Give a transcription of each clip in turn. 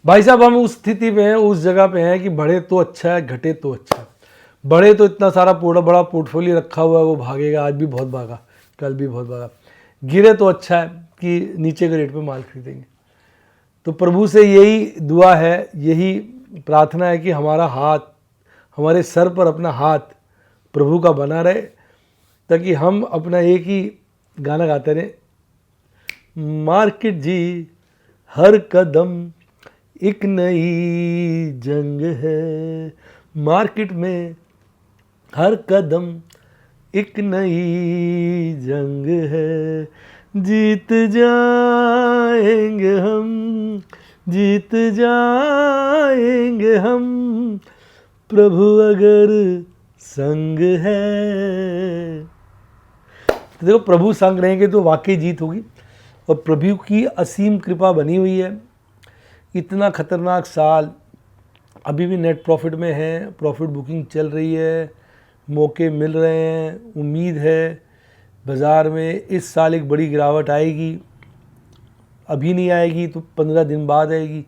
भाई साहब हम उस स्थिति में हैं, उस जगह पे हैं कि बढ़े तो अच्छा है, घटे तो अच्छा है। बढ़े तो इतना सारा बड़ा पोर्टफोलियो रखा हुआ है, वो भागेगा, आज भी बहुत भागा, कल भी बहुत भागा। गिरे तो अच्छा है कि नीचे के रेट पे माल खरीदेंगे। तो प्रभु से यही दुआ है, यही प्रार्थना है कि हमारा हाथ, हमारे सर पर अपना हाथ प्रभु का बना रहे, ताकि हम अपना एक ही गाना गाते रहे, मार्केट जी हर कदम एक नई जंग है, मार्केट में हर कदम एक नई जंग है, जीत जाएंगे हम, जीत जाएंगे हम, प्रभु अगर संग है। तो देखो, प्रभु संग रहेंगे तो वाकई जीत होगी, और प्रभु की असीम कृपा बनी हुई है। इतना खतरनाक साल, अभी भी नेट प्रॉफिट में है, प्रॉफिट बुकिंग चल रही है, मौके मिल रहे हैं, उम्मीद है बाज़ार में इस साल एक बड़ी गिरावट आएगी। अभी नहीं आएगी तो 15 दिन बाद आएगी,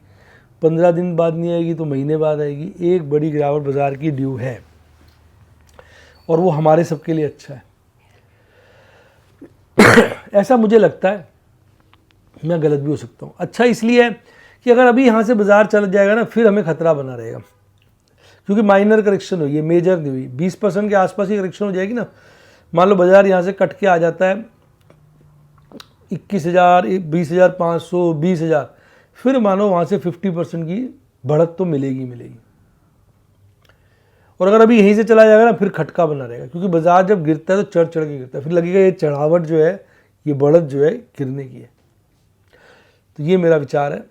15 दिन बाद नहीं आएगी तो महीने बाद आएगी। एक बड़ी गिरावट बाज़ार की ड्यू है, और वो हमारे सबके लिए अच्छा है। ऐसा मुझे लगता है, मैं गलत भी हो सकता हूँ। अच्छा इसलिए है कि अगर अभी यहाँ से बाज़ार चल जाएगा ना, फिर हमें खतरा बना रहेगा, क्योंकि माइनर करेक्शन हुई है, मेजर नहीं हुई। 20% के आसपास ही करेक्शन हो जाएगी ना। मान लो बाज़ार यहाँ से कट के आ जाता है 21,000, 20,500, 20,000, फिर मानो वहाँ से 50% की बढ़त तो मिलेगी मिलेगी। और अगर अभी यहीं से चला जाएगा ना, फिर खटका बना रहेगा, क्योंकि बाज़ार जब गिरता है तो चढ़ चढ़ के गिरता है, फिर लगेगा ये चढ़ावट जो है, ये बढ़त जो है गिरने की है। तो ये मेरा विचार है।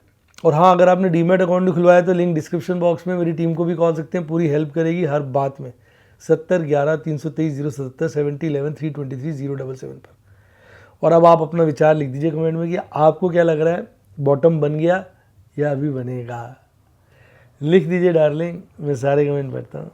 और हाँ, अगर आपने डीमैट अकाउंट नहीं खुलवाया तो लिंक डिस्क्रिप्शन बॉक्स में, मेरी टीम को भी कॉल सकते हैं, पूरी हेल्प करेगी हर बात में। 7011-323-077 7011-323-077 पर। और अब आप अपना विचार लिख दीजिए कमेंट में कि आपको क्या लग रहा है, बॉटम बन गया या अभी बनेगा। लिख दीजिए डार्लिंग, मैं सारे कमेंट पढ़ता हूँ।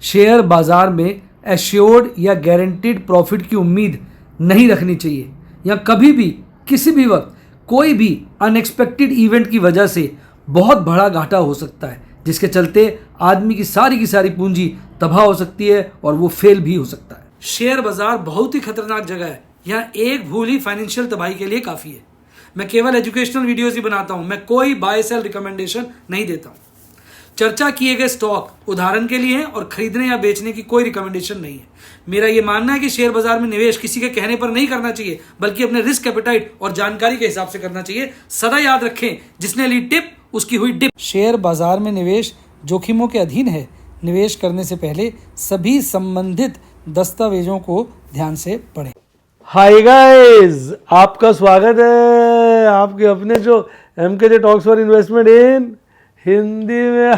शेयर बाजार में एश्योर्ड या गारंटीड प्रॉफिट की उम्मीद नहीं रखनी चाहिए, या कभी भी किसी भी वक्त कोई भी अनएक्सपेक्टेड इवेंट की वजह से बहुत बड़ा घाटा हो सकता है, जिसके चलते आदमी की सारी पूंजी तबाह हो सकती है और वो फेल भी हो सकता है। शेयर बाजार बहुत ही खतरनाक जगह है, यहाँ एक भूल ही फाइनेंशियल तबाही के लिए काफ़ी है। मैं केवल एजुकेशनल वीडियोस ही बनाता हूँ, मैं कोई बाय सेल रिकमेंडेशन नहीं देता हूँ। चर्चा किए गए स्टॉक उदाहरण के लिए हैं और खरीदने या बेचने की कोई रिकमेंडेशन नहीं है। मेरा यह मानना है कि शेयर बाजार में निवेश किसी के कहने पर नहीं करना चाहिए, बल्कि अपने रिस्क एपेटाइट और जानकारी के हिसाब से करना चाहिए। सदा याद रखें, जिसने ली टिप उसकी हुई डिप। शेयर बाजार में निवेश जोखिमों के अधीन है। निवेश करने से पहले सभी संबंधित दस्तावेजों को ध्यान से पढ़ें। हाय गाइस, आपका स्वागत है आपके अपने जो MKJ टॉक्स फॉर इन्वेस्टमेंट इन हिंदी में।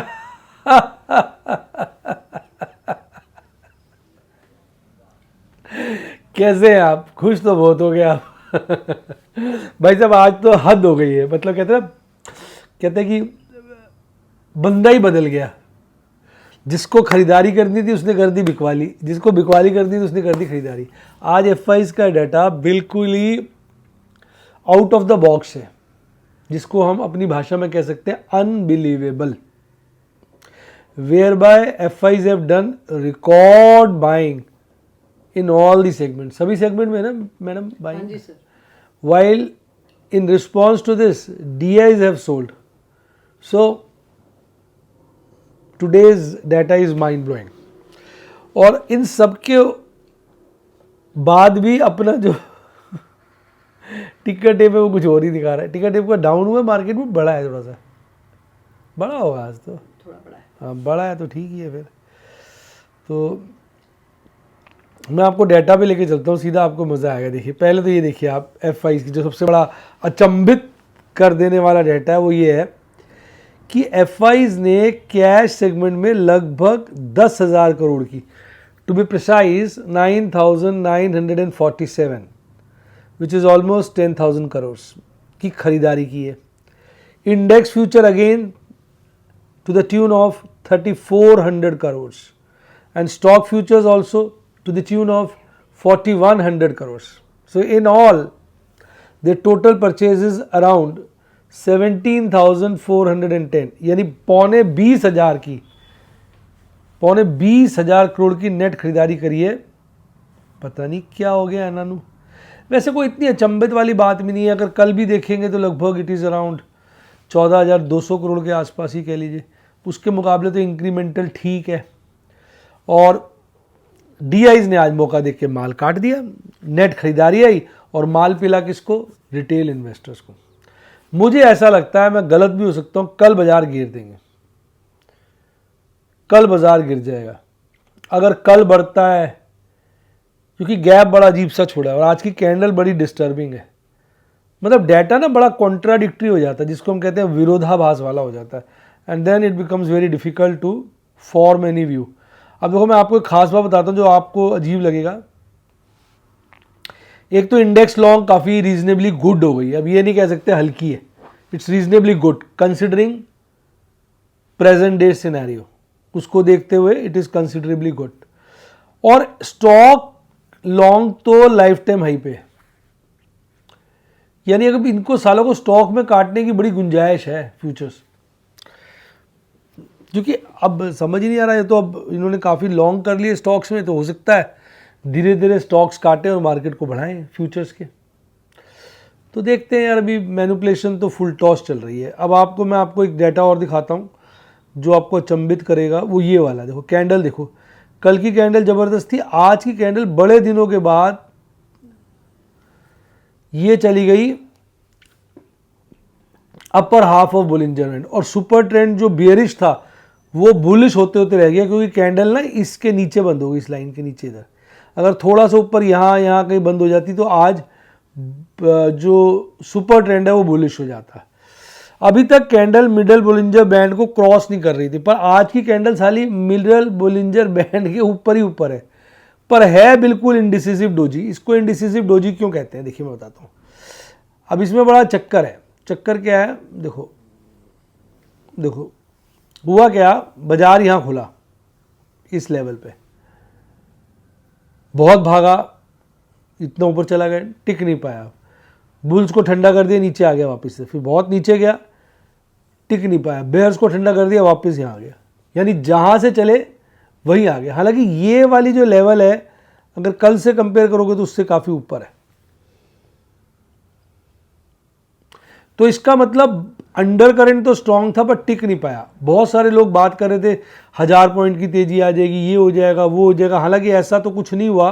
कैसे हैं आप? खुश तो बहुत हो गए आप। भाई साहब आज तो हद हो गई है। मतलब कहते हैं कि बंदा ही बदल गया। जिसको खरीदारी करनी थी उसने कर दी बिकवाली, जिसको बिकवाली करनी थी उसने कर दी खरीदारी। आज FIs का डाटा बिल्कुल ही आउट ऑफ द बॉक्स है, जिसको हम अपनी भाषा में कह सकते हैं unbelievable. Whereby FIs have done record buying in all the segment. सभी सेगमेंट में ना मैडम बाइंग। जी sir. While in response to this, DIs have sold. So today's data is mind blowing. और इन सब के बाद भी अपना जो टिकर टेप है वो कुछ और ही दिखा रहा है। टिकर टेप का डाउन हुआ, मार्केट में बड़ा है, थोड़ा सा बड़ा होगा आज तो, थोड़ा बड़ा है। हाँ बड़ा है तो ठीक ही है फिर। तो मैं आपको डाटा पे लेके चलता हूँ, सीधा आपको मज़ा आएगा। देखिए पहले तो ये देखिए आप FIs की जो सबसे बड़ा अचंभित कर देने वाला डाटा है वो ये है कि FIs ने कैश सेगमेंट में लगभग 10,000 करोड़ की, to be precise 9,947, which is almost 10,000 crore की खरीदारी की है। Index future again to the tune of 3,400 crore, and stock futures also to the tune of 4100 crores. So in all the total purchase is around 17,410, यानी पौने 20,000 करोड़ की नेट खरीदारी करी है। पता नहीं क्या हो गया इन्होंने। वैसे कोई इतनी अचंभित वाली बात भी नहीं है, अगर कल भी देखेंगे तो लगभग इट इज़ अराउंड 14,200 करोड़ के आसपास ही कह लीजिए। उसके मुकाबले तो इंक्रीमेंटल ठीक है। और डीआईज ने आज मौका देख के माल काट दिया, नेट खरीदारी आई और माल पिला किसको? रिटेल इन्वेस्टर्स को। मुझे ऐसा लगता है, मैं गलत भी हो सकता हूँ, कल बाजार गिर देंगे, कल बाजार गिर जाएगा। अगर कल बढ़ता है, क्योंकि गैप बड़ा अजीब सा छोड़ा है और आज की कैंडल बड़ी डिस्टर्बिंग है। मतलब डाटा ना बड़ा कॉन्ट्राडिक्टरी हो जाता है, जिसको हम कहते हैं विरोधाभास वाला हो जाता है, and then it becomes very difficult to form any view. अब देखो मैं आपको एक खास बात बताता हूँ जो आपको अजीब लगेगा। एक तो इंडेक्स लॉन्ग काफ़ी रीजनेबली गुड हो गई, अब ये नहीं कह सकते हल्की है, it's reasonably good considering present day scenario, उसको देखते हुए इट इज़ कंसिडरेबली गुड। और स्टॉक लॉन्ग तो लाइफ टाइम हाई पे है, यानी अगर इनको सालों को स्टॉक में काटने की बड़ी गुंजाइश है फ्यूचर्स, क्योंकि अब समझ ही नहीं आ रहा है। तो अब इन्होंने काफ़ी लॉन्ग कर लिए स्टॉक्स में, तो हो सकता है धीरे धीरे स्टॉक्स काटें और मार्केट को बढ़ाएं फ्यूचर्स के। तो देखते हैं यार, अभी मैनिपुलेशन तो फुल टॉस चल रही है। अब मैं आपको एक डाटा और दिखाता हूँ जो आपको अचंभित करेगा, वो ये वाला। देखो कैंडल, देखो कल की कैंडल ज़बरदस्त थी, आज की कैंडल बड़े दिनों के बाद ये चली गई upper half of Bollinger band, और सुपर ट्रेंड जो बियरिश था वो बुलिश होते होते रह गया, क्योंकि कैंडल ना इसके नीचे बंद हो गई, इस लाइन के नीचे। इधर अगर थोड़ा सा ऊपर यहाँ कहीं बंद हो जाती तो आज जो सुपर ट्रेंड है वो बुलिश हो जाता। अभी तक कैंडल मिडल बोलिंजर बैंड को क्रॉस नहीं कर रही थी, पर आज की कैंडल साली मिडल बोलिंजर बैंड के ऊपर ही ऊपर है, पर है बिल्कुल इंडिसिसिव डोजी। इसको इंडिसिसिव डोजी क्यों कहते हैं, देखिए मैं बताता हूँ। अब इसमें बड़ा चक्कर है। चक्कर क्या है, देखो देखो हुआ क्या, बाजार यहाँ खुला इस लेवल पे, बहुत भागा, इतना ऊपर चला गया, टिक नहीं पाया, बुल्स को ठंडा कर दिया, नीचे आ गया वापस से, फिर बहुत नीचे गया, टिक नहीं पाया, बेयर्स को ठंडा कर दिया, वापस यहाँ आ गया, यानी जहाँ से चले वहीं आ गया। हालांकि ये वाली जो लेवल है अगर कल से कंपेयर करोगे तो उससे काफ़ी ऊपर है। तो इसका मतलब अंडर करंट तो स्ट्रांग था पर टिक नहीं पाया। बहुत सारे लोग बात कर रहे थे 1000 पॉइंट की तेजी आ जाएगी, ये हो जाएगा, वो हो जाएगा। हालांकि ऐसा तो कुछ नहीं हुआ।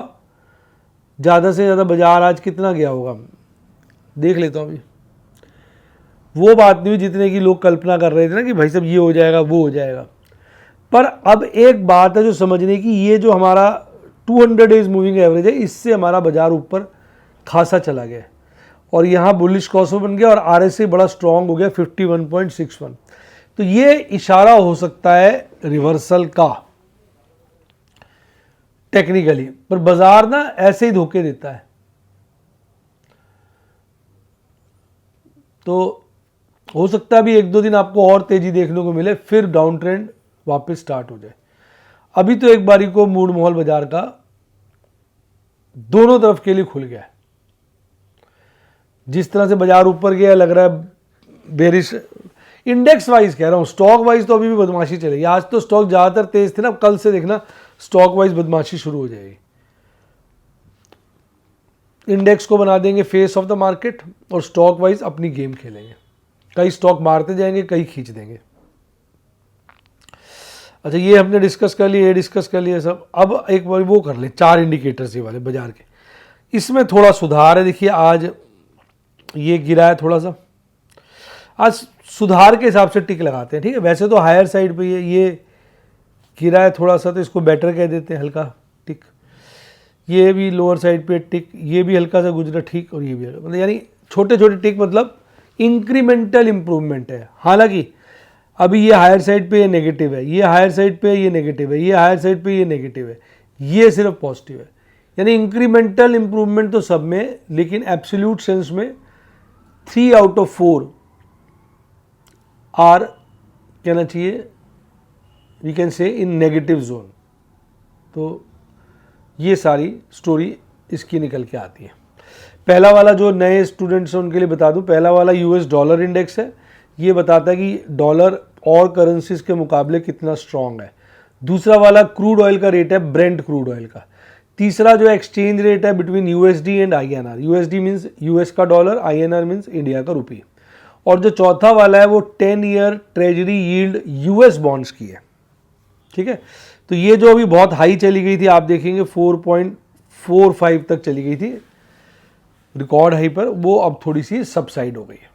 ज़्यादा से ज़्यादा बाजार आज कितना गया होगा, देख लेता हूँ अभी। वो बात नहीं हुई जितने की लोग कल्पना कर रहे थे ना कि भाई साहब ये हो जाएगा, वो हो जाएगा। पर अब एक बात है जो समझने की, ये जो हमारा 200 डेज मूविंग एवरेज है, इससे हमारा बाजार ऊपर खासा चला गया और यहाँ बुलिश क्रॉसओवर बन गया और आरएसआई बड़ा स्ट्रांग हो गया 51.61। तो ये इशारा हो सकता है रिवर्सल का टेक्निकली, पर बाजार ना ऐसे ही धोखे देता है। तो हो सकता है अभी 1-2 दिन आपको और तेजी देखने को मिले, फिर डाउन ट्रेंड वापस स्टार्ट हो जाए। अभी तो एक बारी को मूड माहौल बाजार का दोनों तरफ के लिए खुल गया है। जिस तरह से बाजार ऊपर गया, लग रहा है बेरिश, इंडेक्स वाइज कह रहा हूं, स्टॉक वाइज तो अभी भी बदमाशी चलेगी। आज तो स्टॉक ज्यादातर तेज थे ना, कल से देखना स्टॉक वाइज बदमाशी शुरू हो जाएगी। इंडेक्स को बना देंगे फेस ऑफ द मार्केट और स्टॉक वाइज अपनी गेम खेलेंगे। कई स्टॉक मारते जाएंगे, कई खींच देंगे। अच्छा, ये हमने डिस्कस कर लिया, ये डिस्कस कर लिया सब। अब एक बार वो कर ले 4 इंडिकेटर्स ये वाले बाजार के, इसमें थोड़ा सुधार है। देखिए आज ये गिरा है थोड़ा सा, आज सुधार के हिसाब से टिक लगाते हैं, ठीक है। वैसे तो हायर साइड पे ये गिरा है थोड़ा सा, तो इसको बेटर कह देते हैं, हल्का टिक। ये भी लोअर साइड पे टिक, ये भी हल्का सा गुजरा, ठीक, और ये भी मतलब यानी छोटे छोटे टिक, मतलब इंक्रीमेंटल इंप्रूवमेंट है। हालांकि अभी ये हायर साइड पे ये नेगेटिव है, ये हायर साइड पे ये नेगेटिव है, ये हायर साइड पे ये नेगेटिव है, ये सिर्फ पॉजिटिव है। यानी इंक्रीमेंटल इंप्रूवमेंट तो सब में, लेकिन एब्सोल्यूट सेंस में 3 आउट ऑफ 4 आर कहना चाहिए, we can say in negative zone. तो ये सारी स्टोरी इसकी निकल के आती है। पहला वाला जो नए स्टूडेंट्स हैं उनके लिए बता दूं, पहला वाला यूएस डॉलर इंडेक्स है, ये बताता है कि डॉलर और करेंसीज के मुकाबले कितना स्ट्रांग है। दूसरा वाला क्रूड ऑयल का रेट है, ब्रेंट क्रूड ऑयल का। तीसरा जो एक्सचेंज रेट है between USD and INR, USD means US का डॉलर, आईएनआर मीन्स इंडिया का रुपी। और जो चौथा वाला है वो 10 year treasury yield US bonds की है, ठीक है। तो ये जो अभी बहुत हाई चली गई थी, आप देखेंगे 4.45 तक चली गई थी रिकॉर्ड हाई पर, वो अब थोड़ी सी सबसाइड हो गई है।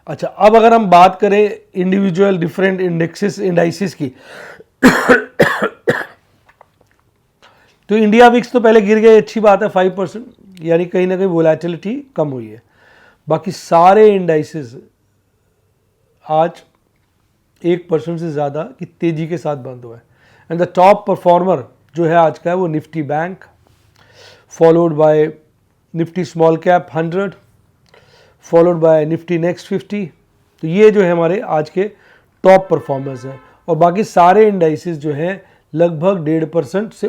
अच्छा, अब अगर हम बात करें इंडिविजुअल डिफरेंट इंडाइसिस की तो इंडिया विक्स तो पहले गिर गए, अच्छी बात है, 5%, यानी कहीं ना कहीं वोलेटिलिटी कम हुई है। बाकी सारे इंडाइसिस आज 1% से ज़्यादा की तेजी के साथ बंद हुआ है। एंड द टॉप परफॉर्मर जो है आज का है वो Nifty bank, followed by Nifty small cap 100, followed by Nifty next 50। तो ये जो है हमारे आज के टॉप परफॉर्मर्स हैं। और बाकी सारे इंडाइसिस जो हैं लगभग 1.5% से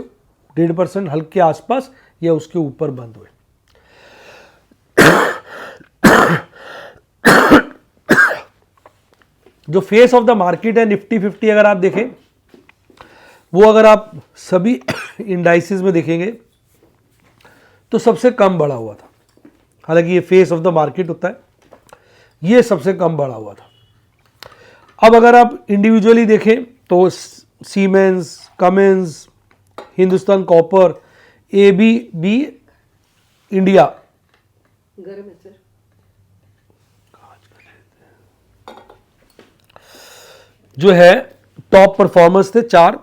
1.5% हल्के के आसपास या उसके ऊपर बंद हुए। जो फेस ऑफ द मार्केट है निफ्टी 50, अगर आप देखें वो, अगर आप सभी इंडाइसिस में देखेंगे तो सबसे कम बढ़ा हुआ था। हालांकि ये फेस ऑफ द मार्केट होता है, ये सबसे कम बढ़ा हुआ था। अब अगर आप इंडिविजुअली देखें तो siemens, Cummins, Hindustan copper, ABB India गर्म है सर। जो है टॉप परफॉर्मर्स थे 4।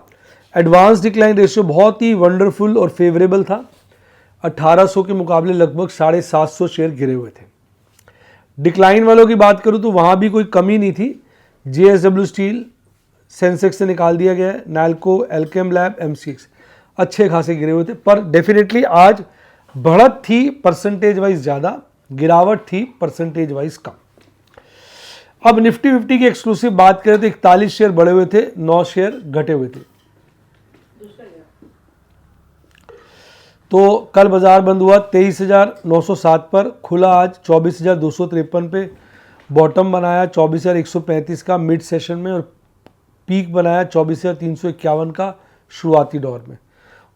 एडवांस डिक्लाइन रेशियो बहुत ही वंडरफुल और फेवरेबल था, 1800 के मुकाबले लगभग 750 शेयर गिरे हुए थे। डिक्लाइन वालों की बात करूं तो वहां भी कोई कमी नहीं थी। जेएसडब्ल्यू स्टील सेंसेक्स से निकाल दिया गया है, नैल्को, एल्केम लैब, एमसीएक्स अच्छे खासे गिरे हुए थे। पर डेफिनेटली आज बढ़त थी परसेंटेज वाइज ज़्यादा, गिरावट थी परसेंटेज वाइज कम। अब निफ्टी 50 की एक्सक्लूसिव बात करें तो 41 शेयर बढ़े हुए थे, 9 शेयर घटे हुए थे। तो कल बाजार बंद हुआ 23,907 पर, खुला आज 24,253 पे, बॉटम बनाया 24,135 का मिड सेशन में और पीक बनाया 24,351 का शुरुआती दौर में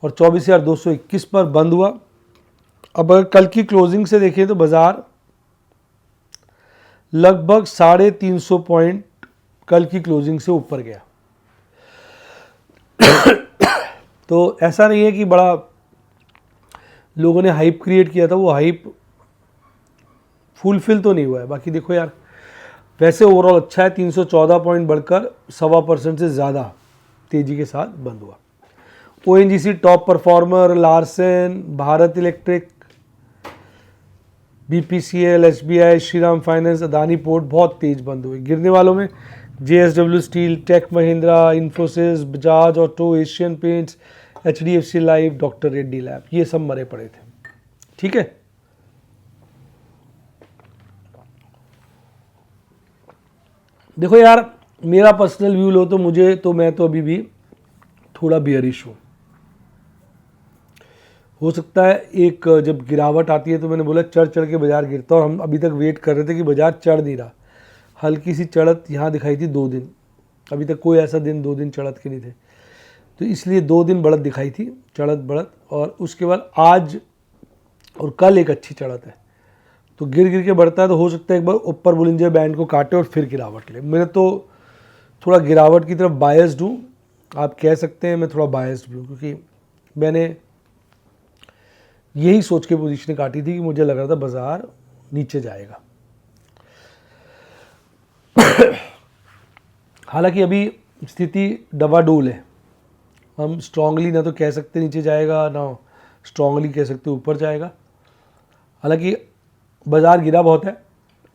और 24,221 पर बंद हुआ। अब अगर कल की क्लोजिंग से देखें तो बाजार लगभग 350 पॉइंट कल की क्लोजिंग से ऊपर गया। तो ऐसा नहीं है कि बड़ा लोगों ने हाइप क्रिएट किया था, वो हाइप फुलफिल तो नहीं हुआ है। बाकी देखो यार, वैसे ओवरऑल अच्छा है, 314 पॉइंट बढ़कर 1.25% से ज़्यादा तेजी के साथ बंद हुआ। ONGC top performer, Larsen, Bharat Electric, BPCL, SBI, Shriram Finance, Adani Port बहुत तेज बंद हुए। गिरने वालों में JSW Steel, Tech Mahindra, Infosys, Bajaj Auto, Asian Paints, HDFC Life, doctor Reddy Lab, ये सब मरे पड़े थे। ठीक है, देखो यार, मेरा पर्सनल व्यू लो तो मैं तो अभी भी थोड़ा बियरिश हूँ। हो सकता है एक जब गिरावट आती है तो मैंने बोला चढ़ चढ़ के बाजार गिरता, और हम अभी तक वेट कर रहे थे कि बाजार चढ़ नहीं रहा। हल्की सी चढ़त यहाँ दिखाई थी 2 दिन, अभी तक कोई ऐसा दिन 2 दिन चढ़त के नहीं थे, तो इसलिए 2 दिन बढ़त दिखाई थी, चढ़त बढ़त, और उसके बाद आज और कल एक अच्छी चढ़त है। तो गिर गिर के बढ़ता है तो हो सकता है एक बार ऊपर बुलिंजर बैंड को काटे और फिर गिरावट ले। मैं तो थोड़ा गिरावट की तरफ बायस्ड हूँ, आप कह सकते हैं मैं थोड़ा बायस्ड भी हूँ, क्योंकि मैंने यही सोच के पोजीशन काटी थी कि मुझे लग रहा था बाजार नीचे जाएगा। हालांकि अभी स्थिति डबाडोल है, हम स्ट्रांगली ना तो कह सकते नीचे जाएगा, ना स्ट्रांगली कह सकते ऊपर जाएगा। हालांकि बाजार गिरा बहुत है,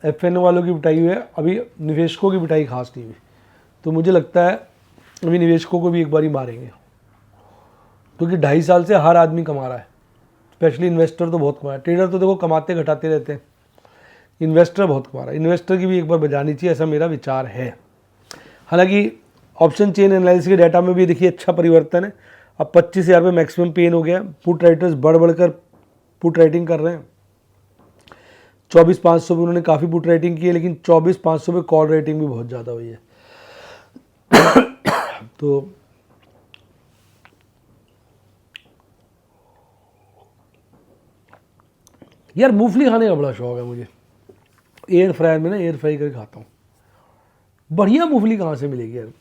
एफएनओ वालों की पिटाई हुई है, अभी निवेशकों की पिटाई खास नहीं हुई। तो मुझे लगता है अभी निवेशकों को भी एक बार ही मारेंगे, क्योंकि 2.5 साल से हर आदमी कमा रहा है, स्पेशली इन्वेस्टर तो बहुत कमा रहा है। ट्रेडर तो देखो कमाते घटाते रहते हैं, इन्वेस्टर बहुत कमा रहा है। इन्वेस्टर की भी एक बार बजानी चाहिए, ऐसा मेरा विचार है। हालांकि ऑप्शन चेन एनालिसिस के डाटा में भी देखिए अच्छा परिवर्तन है। अब 25,000 पे मैक्सिमम पेन हो गया। पुट राइटर्स बढ़कर पुट राइटिंग कर रहे हैं। 24,500 पे उन्होंने काफ़ी पुट राइटिंग की है, लेकिन 24,500 पे कॉल राइटिंग भी बहुत ज़्यादा हुई है। तो यार मूंगफली खाने का बड़ा शौक है मुझे। एयर फ्रायर में ना एयर फ्राई करके खाता हूँ। बढ़िया मूंगफली कहाँ से मिलेगी यार?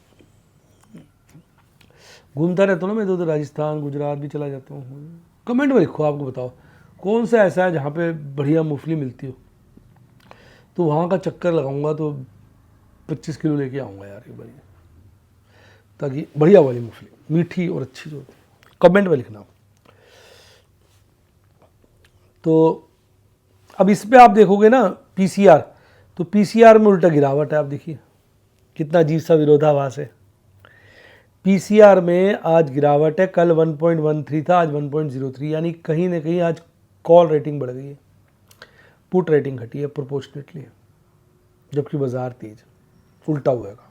घूमता रहता हूँ ना मैं, तो राजस्थान गुजरात भी चला जाता हूँ। कमेंट में लिखो, आपको बताओ कौन सा ऐसा है जहाँ पे बढ़िया मूंगफली मिलती हो, तो वहाँ का चक्कर लगाऊंगा, तो 25 किलो लेके आऊँगा यार एक बढ़िया, ताकि बढ़िया वाली मूंगफली मीठी और अच्छी जो होती है। कमेंट में लिखना। तो अब इस पे आप देखोगे ना पीसीआर, तो पीसीआर में उल्टा गिरावट है। आप देखिए कितना अजीब सा विरोधाभास है। पीसीआर में आज गिरावट है। कल 1.13 था, आज 1.03, यानी कहीं ना कहीं आज कॉल रेटिंग बढ़ गई है, पुट रेटिंग घटी है प्रोपोर्शनेटली, जबकि बाजार तेज, उल्टा हुएगा।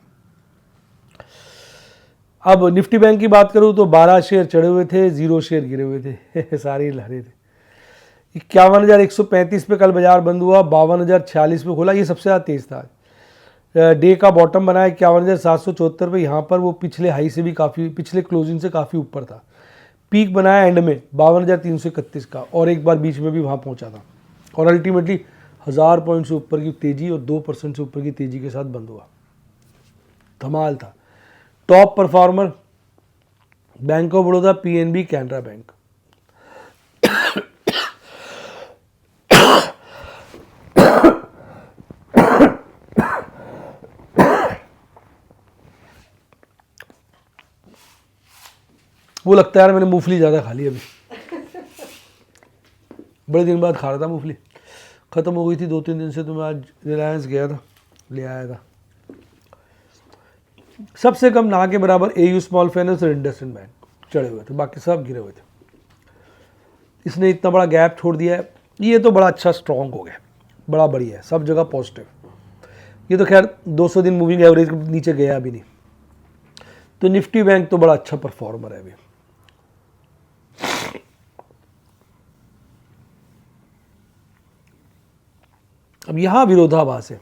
अब निफ्टी बैंक की बात करूं तो 12 शेयर चढ़े हुए थे, 0 शेयर गिरे हुए थे। सारे लहरे थे। 51,135 पे कल बाजार बंद हुआ, 52,046 पे खोला। ये सबसे ज़्यादा तेज था। डे का बॉटम बना 51,774 पे, यहाँ पर वो पिछले हाई से भी काफ़ी, पिछले क्लोजिंग से काफ़ी ऊपर था। पीक बनाया एंड में 52,331 का, और एक बार बीच में भी वहाँ पहुँचा था, और अल्टीमेटली 1000 पॉइंट से ऊपर की तेज़ी और 2% से ऊपर की तेज़ी के साथ बंद हुआ। धमाल था। Top performer bank of Baroda, PNB, Canara bank. वो लगता है यार मैंने मूंगफली ज़्यादा खा ली अभी। बड़े दिन बाद खा रहा था मूंगफली, ख़त्म हो गई थी 2-3 दिन से, तो मैं आज रिलायंस गया था, ले आया था। सबसे कम ना के बराबर एयू स्मॉल फाइनेंस और इंडसइंड बैंक चढ़े हुए थे, बाकी सब गिरे हुए थे। इसने इतना बड़ा गैप छोड़ दिया है, ये तो बड़ा अच्छा स्ट्रॉन्ग हो गया, बड़ा बढ़िया है, सब जगह पॉजिटिव। ये तो खैर 200 दिन मूविंग एवरेज के नीचे गया भी नहीं। तो निफ्टी बैंक तो बड़ा अच्छा परफॉर्मर है अभी। अब यहाँ विरोधाभास है।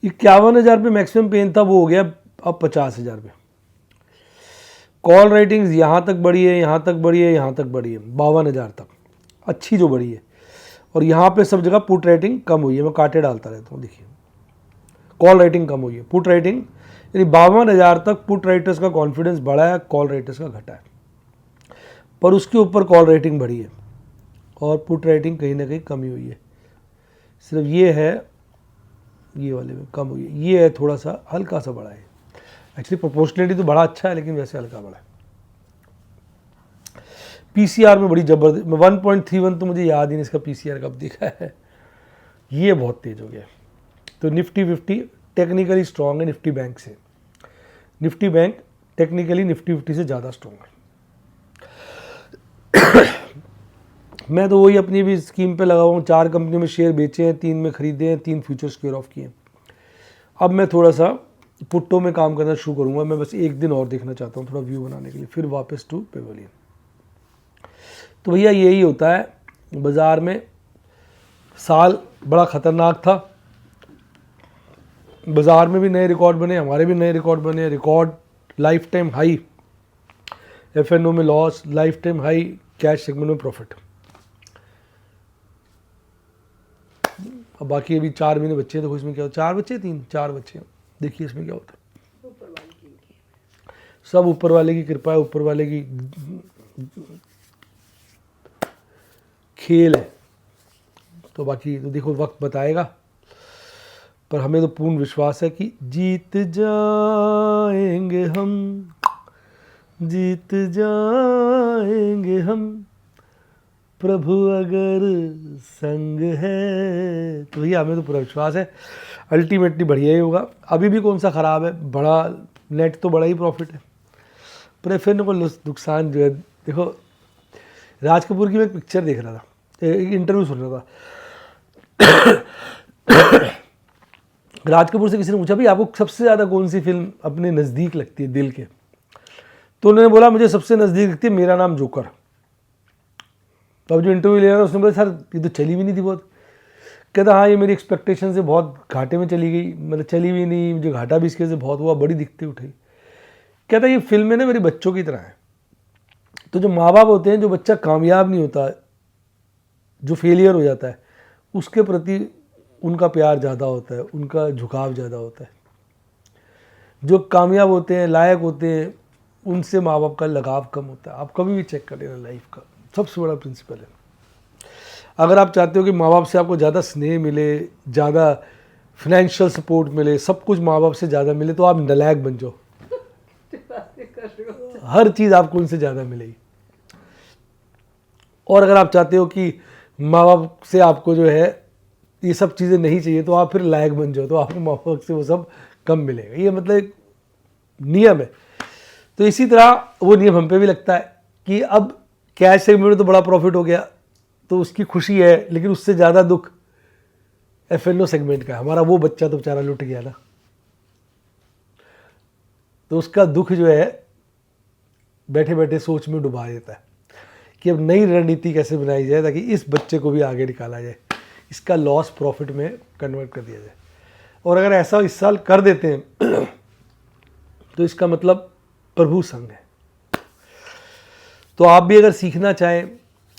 51,000 पे मैक्सिमम पेन था, वो हो गया अब 50,000 पे। कॉल रेटिंग्स यहाँ तक बढ़ी है, यहाँ तक बढ़ी है, यहाँ तक बढ़ी है, 52,000 तक अच्छी जो बढ़ी है। और यहाँ पे सब जगह पुट रेटिंग कम हुई है, मैं कांटे डालता रहता हूँ। देखिए कॉल रेटिंग कम हुई है, पुट रेटिंग, यानी 52,000 तक पुट राइटर्स का कॉन्फिडेंस बढ़ा है, कॉल राइटर्स का घटा है। पर उसके ऊपर कॉल रेटिंग बढ़ी है और पुट रेटिंग कहीं ना कहीं कमी हुई है। सिर्फ ये है, ये वाले में कम हुई है, ये है थोड़ा सा हल्का सा बढ़ा है। एक्चुअली प्रोपोर्शनलिटी तो बड़ा अच्छा है, लेकिन वैसे हल्का बड़ा है। पीसीआर में बड़ी जबरदस्त, 1.31 तो मुझे याद ही नहीं इसका पीसीआर कब देखा है, ये बहुत तेज हो गया। तो निफ्टी 50 टेक्निकली स्ट्रॉन्ग है निफ्टी बैंक से। निफ्टी बैंक टेक्निकली निफ्टी 50 से ज़्यादा स्ट्रॉन्ग है। मैं तो वही अपनी भी स्कीम पे लगा हुआ हूँ। 4 कंपनियों में शेयर बेचे हैं, 3 में खरीदे हैं, 3 फ्यूचर स्क्वेयर ऑफ किए हैं। अब मैं थोड़ा सा पुट्टों में काम करना शुरू करूँगा। मैं बस एक दिन और देखना चाहता हूँ, थोड़ा व्यू बनाने के लिए, फिर वापस टू पेवेलियन। तो भैया यही होता है बाज़ार में। साल बड़ा ख़तरनाक था, बाज़ार में भी नए रिकॉर्ड बने, हमारे भी नए रिकॉर्ड बने। Record lifetime high FNO में loss, lifetime high cash segment में प्रॉफिट। अब बाकी अभी 4 महीने बच्चे हैं, देखो इसमें क्या होता है। 4 बच्चे, 4 बच्चे, देखिए इसमें क्या होता है। सब ऊपर वाले की कृपा है, ऊपर वाले की खेल है। तो बाकी तो देखो वक्त बताएगा, पर हमें तो पूर्ण विश्वास है कि जीत जाएंगे हम, जीत जाएंगे हम, प्रभु अगर संग है। तो भैया हमें तो पूरा विश्वास है, अल्टीमेटली बढ़िया ही होगा। अभी भी कौन सा ख़राब है, बड़ा नेट तो बड़ा ही प्रॉफिट है, पर फिर को नुकसान जो है। देखो राज कपूर की मैं एक पिक्चर देख रहा था, एक इंटरव्यू सुन रहा था। राज कपूर से किसी ने पूछा भाई आपको सबसे ज़्यादा कौन सी फिल्म अपने नज़दीक लगती है दिल के, तो उन्होंने बोला मुझे सबसे नज़दीक लगती है मेरा नाम जोकर। तो अब जो इंटरव्यू ले रहा था उसने बोला सर ये तो चली भी नहीं थी बहुत। कहता हाँ ये मेरी एक्सपेक्टेशन से बहुत घाटे में चली गई, मतलब चली भी नहीं, मुझे घाटा भी इसके से बहुत हुआ, बड़ी दिक्कतें उठाई। कहता ये फिल्में ना मेरे बच्चों की तरह है। तो जो माँ बाप होते हैं, जो बच्चा कामयाब नहीं होता, जो फेलियर हो जाता है, उसके प्रति उनका प्यार ज़्यादा होता है, उनका झुकाव ज़्यादा होता है। जो कामयाब होते हैं, लायक होते हैं, उनसे माँ बाप का लगाव कम होता है। आप कभी भी चेक कर लेना, लाइफ का सबसे बड़ा प्रिंसिपल है। अगर आप चाहते हो कि माँ बाप से आपको ज़्यादा स्नेह मिले, ज़्यादा फाइनेंशियल सपोर्ट मिले, सब कुछ माँ बाप से ज़्यादा मिले, तो आप नालायक बन जाओ। हर चीज़ आपको उनसे ज़्यादा मिलेगी। और अगर आप चाहते हो कि माँ बाप से आपको जो है ये सब चीज़ें नहीं चाहिए, तो आप फिर लायक बन जाओ, तो आपको माँ बाप से वो सब कम मिलेगा। ये मतलब एक नियम है। तो इसी तरह वो नियम हम पे भी लगता है कि अब कैश सेगमेंट में तो बड़ा प्रॉफिट हो गया, तो उसकी खुशी है, लेकिन उससे ज़्यादा दुख F&O सेगमेंट का है। हमारा वो बच्चा तो बेचारा लुट गया ना, तो उसका दुख जो है बैठे बैठे सोच में डुबा देता है कि अब नई रणनीति कैसे बनाई जाए ताकि इस बच्चे को भी आगे निकाला जाए, इसका लॉस प्रॉफिट में कन्वर्ट कर दिया जाए। और अगर ऐसा इस साल कर देते हैं तो इसका मतलब प्रभु संग है। तो आप भी अगर सीखना चाहें,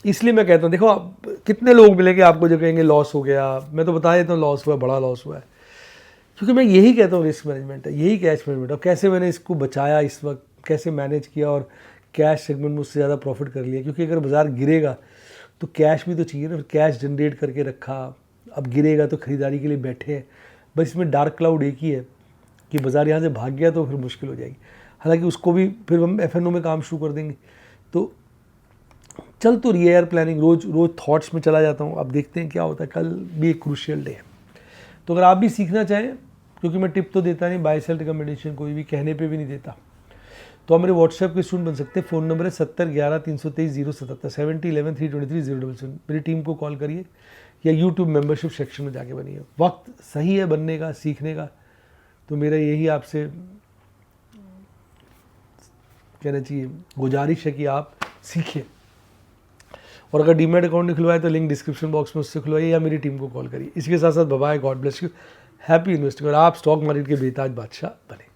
इसलिए मैं कहता हूँ, देखो आप कितने लोग मिलेंगे आपको जो कहेंगे लॉस हो गया, मैं तो बता देता हूँ लॉस हुआ, बड़ा लॉस हुआ है। क्योंकि मैं यही कहता हूँ रिस्क मैनेजमेंट है, यही कैश मैनेजमेंट है। कैसे मैंने इसको बचाया, इस वक्त कैसे मैनेज किया और कैश सेगमेंट में उससे ज़्यादा प्रॉफिट कर लिया। क्योंकि अगर बाज़ार गिरेगा तो कैश भी तो चाहिए ना, कैश जनरेट करके रखा, अब गिरेगा तो ख़रीदारी के लिए बैठे हैं। बस इसमें डार्क क्लाउड एक ही है कि बाज़ार यहाँ से भाग गया तो फिर मुश्किल हो जाएगी। हालांकि उसको भी फिर हम F&O में काम शुरू कर देंगे। तो चल तो रही है यार प्लानिंग, रोज़ थॉट्स में चला जाता हूँ। अब देखते हैं क्या होता है। कल भी एक क्रूशियल डे है, तो अगर आप भी सीखना चाहें, क्योंकि मैं टिप तो देता नहीं, बाय सेल रिकमेंडेशन कोई भी कहने पे भी नहीं देता, तो आप मेरे व्हाट्सएप के स्टूडेंट बन सकते हैं। फ़ोन नंबर है 7011-323-077 7011-323-077। मेरी टीम को कॉल करिए या यूट्यूब मेंबरशिप सेक्शन में जाके बनिए। वक्त सही है बनने का, सीखने का। तो मेरा यही आपसे कहना चाहिए, गुजारिश है कि आप सीखिए। और अगर डीमैट अकाउंट नहीं खुलवाए तो लिंक डिस्क्रिप्शन बॉक्स में उससे खुलवाइए या मेरी टीम को कॉल करिए। इसके साथ साथ bye, God bless you, happy investing, और आप स्टॉक मार्केट के बेताज बादशाह बने।